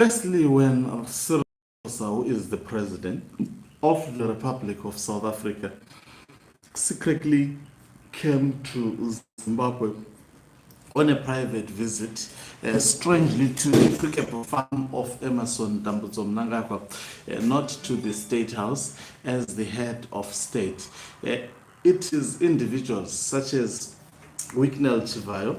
Firstly, when Cyril Ramaphosa, who is the president of the Republic of South Africa, secretly came to Zimbabwe on a private visit, strangely to the cricket farm of Emerson Dambudzo Mnangagwa, not to the State House as the head of state. It is individuals such as Wicknell Chivayo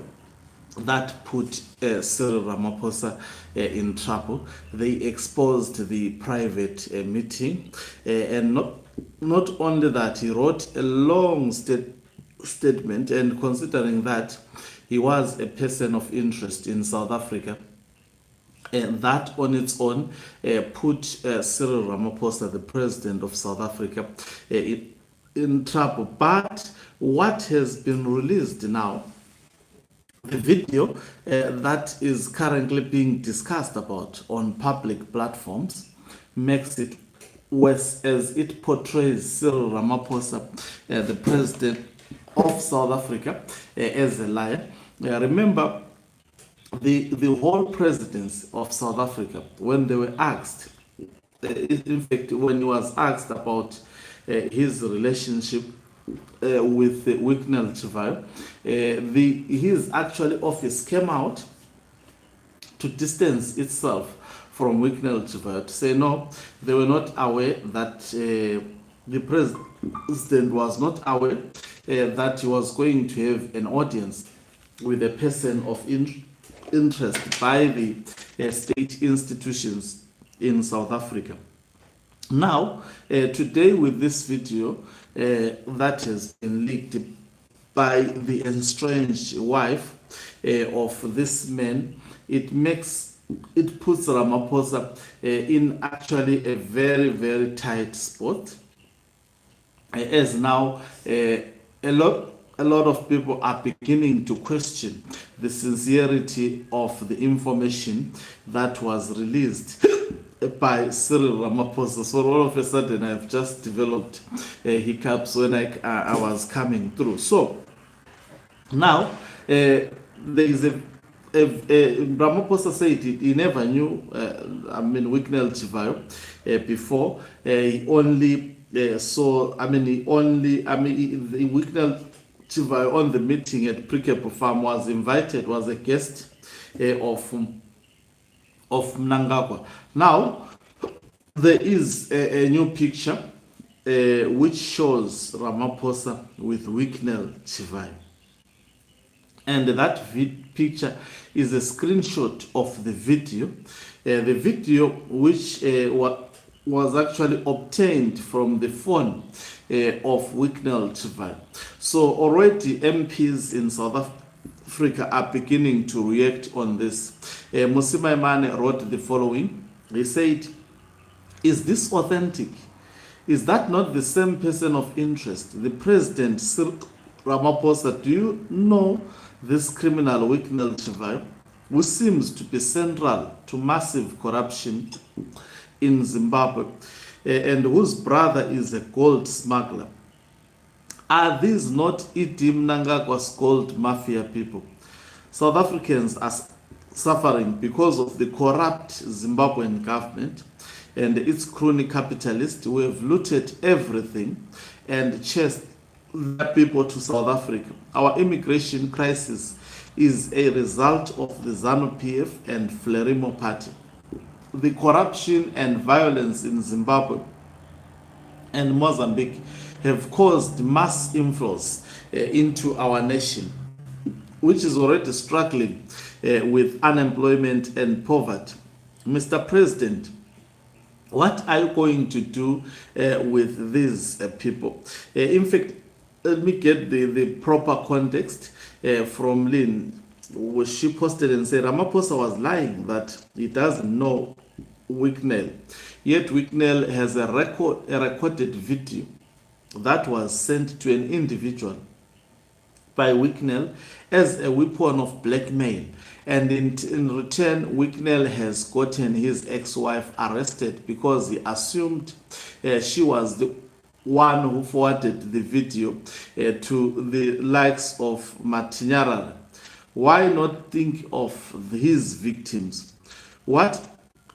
that put Cyril Ramaphosa in trouble. They exposed the private meeting, and not only that, he wrote a long statement, and considering that he was a person of interest in South Africa, and that on its own put Cyril Ramaphosa, the president of South Africa, in trouble. But what has been released now, the video that is currently being discussed about on public platforms, makes it worse, as it portrays Cyril Ramaphosa, the president of South Africa, as a liar. Remember, the whole presidency of South Africa, when they were asked, in fact, when he was asked about his relationship with Wicknell Chivayo, his actually office came out to distance itself from Wicknell Chivayo, to say no, they were not aware that the president was not aware that he was going to have an audience with a person of interest by the state institutions in South Africa. Now, today with this video that has been leaked by the estranged wife of this man, it puts Ramaphosa in actually a very, very tight spot, as now a lot of people are beginning to question the sincerity of the information that was released by Cyril Ramaphosa. So all of a sudden, I've just developed hiccups when I was coming through. So now there is a Ramaphosa said he never knew Wicknell Chivayo before. He only saw Wicknell Chivayo on the meeting at Prikepo Farm was a guest of Mnangagwa. Now, there is a new picture which shows Ramaphosa with Wicknell Chivayo. And that picture is a screenshot of the video. The video which was actually obtained from the phone of Wicknell Chivayo. So already MPs in South Africa are beginning to react on this. Musima Imane wrote the following. He said, "Is this authentic? Is that not the same person of interest? The president, Cyril Ramaphosa, do you know this criminal Wicknell Chivayo, who seems to be central to massive corruption in Zimbabwe, and whose brother is a gold smuggler? Are these not Idi Mnangagwa's gold mafia people? South Africans are suffering because of the corrupt Zimbabwean government and its crony capitalists who have looted everything and chased the people to South Africa. Our immigration crisis is a result of the ZANU-PF and Frelimo party. The corruption and violence in Zimbabwe and Mozambique have caused mass inflows into our nation, which is already struggling with unemployment and poverty. Mr. President, what are you going to do with these people?" In fact, let me get the proper context from Lynn. She posted and said Ramaphosa was lying that he doesn't know Wicknell. Yet Wicknell has a recorded video that was sent to an individual by Wicknell as a weapon of blackmail. And in return, Wicknell has gotten his ex-wife arrested because he assumed she was the one who forwarded the video to the likes of Matinyarara. Why not think of his victims? What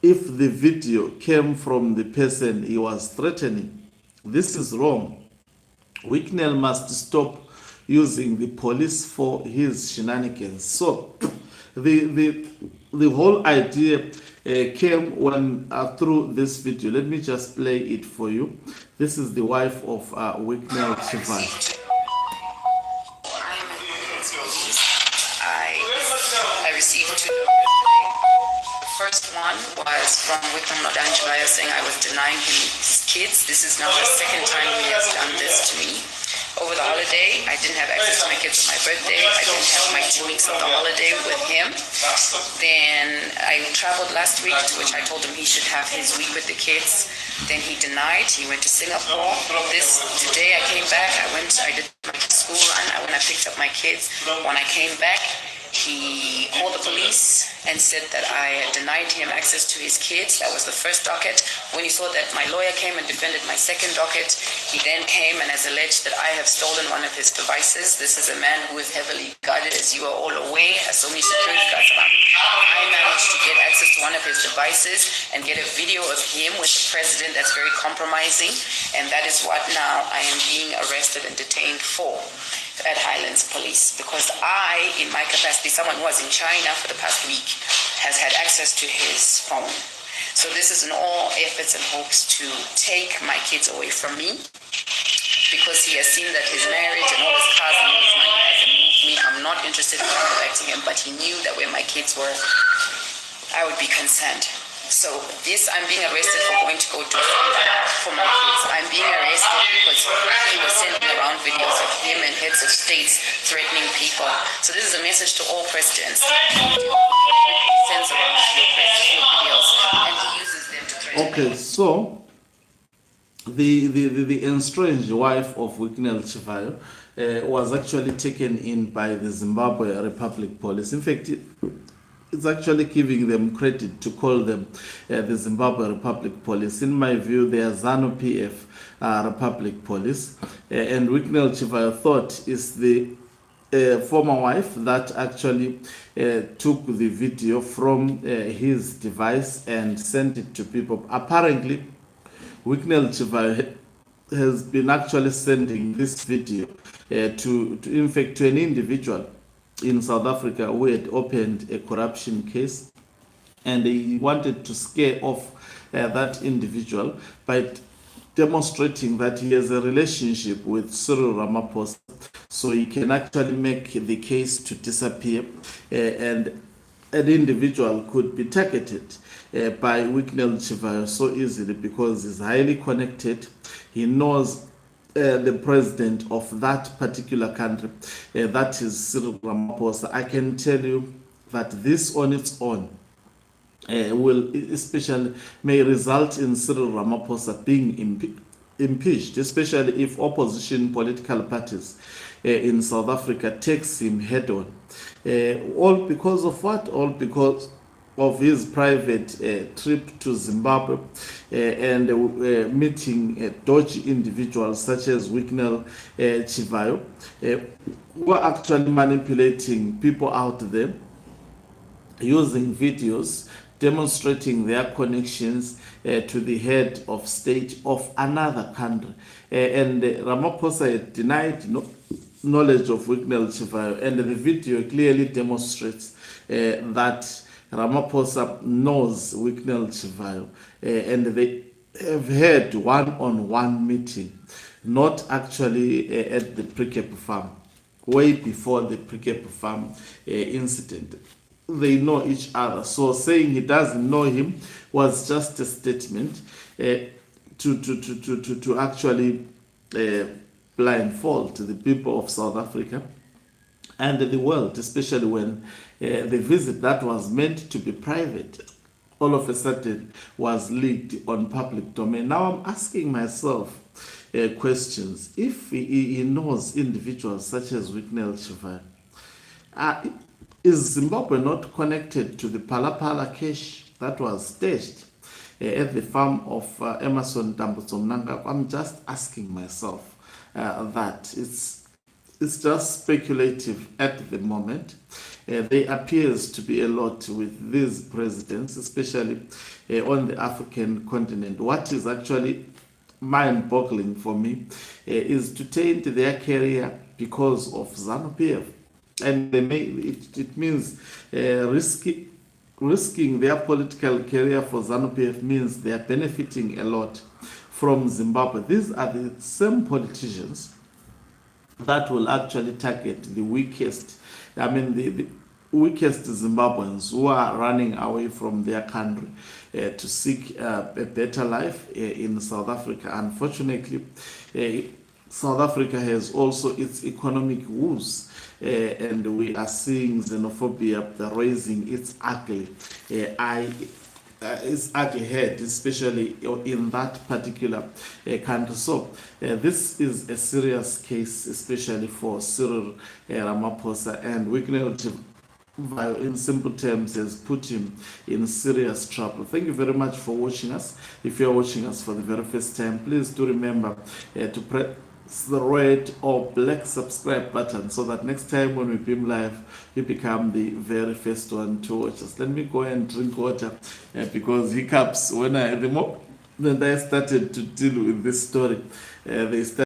if the video came from the person he was threatening. This is wrong. Wicknell must stop using the police for his shenanigans. So the whole idea came when through this video. Let me just play it for you. This is the wife of Wicknell Chivayo. I received two notices. The first one was from Wicknell Chivayo saying I was denying him his kids. This is now the second time he has done this to me. Over the holiday, I didn't have access to my kids for my birthday. I didn't have my 2 weeks of the holiday with him. Then I traveled last week, to which I told him he should have his week with the kids. Then he denied. He went to Singapore. Today I came back. I did my school run. When I picked up my kids, when I came back, he called the police and said that I had denied him access to his kids. That was the first docket. When he saw that my lawyer came and defended my second docket, he then came and has alleged that I have stolen one of his devices. This is a man who is heavily guarded, as you are all aware, has so many security guards around. I managed to get access to one of his devices and get a video of him with the president that's very compromising, and that is what now I am being arrested and detained for at Highlands Police, because I, in my capacity, someone who was in China for the past week, has had access to his phone. So this is in all efforts and hopes to take my kids away from me, because he has seen that his marriage and all his cars and all his money hasn't moved me. I'm not interested in contacting him, but he knew that where my kids were, I would be concerned. So this, I'm being arrested for going to go do for my kids. I'm being arrested because he was sending around videos of him and heads of states threatening people. So this is a message to all presidents. He sends around your videos and he uses them to threaten. Okay, so the estranged wife of Wicknell Chivayo was actually taken in by the Zimbabwe Republic Police. In fact, it's actually giving them credit to call them the Zimbabwe Republic Police. In my view, they are ZANU PF Republic Police. And Wicknell Chivayo thought is the former wife that actually took the video from his device and sent it to people. Apparently, Wicknell Chivayo has been actually sending this video to in fact, to an individual in South Africa who had opened a corruption case, and he wanted to scare off that individual by demonstrating that he has a relationship with Cyril Ramaphosa, so he can actually make the case to disappear, and an individual could be targeted by Wicknell Chivayo so easily because he's highly connected. He knows the president of that particular country, that is Cyril Ramaphosa. I can tell you that this on its own will especially may result in Cyril Ramaphosa being impeached, especially if opposition political parties in South Africa takes him head on. All because of what? All because of his private trip to Zimbabwe and meeting dodgy individuals such as Wicknell Chivayo, who are actually manipulating people out there using videos demonstrating their connections to the head of state of another country. And Ramaphosa had denied knowledge of Wicknell Chivayo, and the video clearly demonstrates that Ramaphosa knows Wicknell Chivayo, and they have had one-on-one meeting, not actually at the Pre-Cape farm, way before the Pre-Cape farm incident. They know each other, so saying he doesn't know him was just a statement to actually blindfold the people of South Africa and the world, especially when the visit that was meant to be private all of a sudden was leaked on public domain. Now I'm asking myself questions. If he knows individuals such as Wicknell Chivayo, is Zimbabwe not connected to the Palapala cash that was stashed at the farm of Emerson Dambudzomnanga? I'm just asking myself that. It's just speculative at the moment. there appears to be a lot with these presidents, especially on the African continent. What is actually mind-boggling for me is to taint their career because of ZANU-PF, and it means risking their political career for ZANU-PF means they are benefiting a lot from Zimbabwe. These are the same politicians that will actually target the weakest, the weakest Zimbabweans who are running away from their country to seek a better life in South Africa. Unfortunately, South Africa has also its economic woes, and we are seeing xenophobia raising its ugly head, especially in that particular country. So this is a serious case, especially for Cyril Ramaphosa, and we can in simple terms has put him in serious trouble. Thank you very much for watching us. If you're watching us for the very first time, please do remember to press the red or black subscribe button so that next time when we beam live, you become the very first one to watch us. Let me go and drink water because hiccups, when I started to deal with this story, they started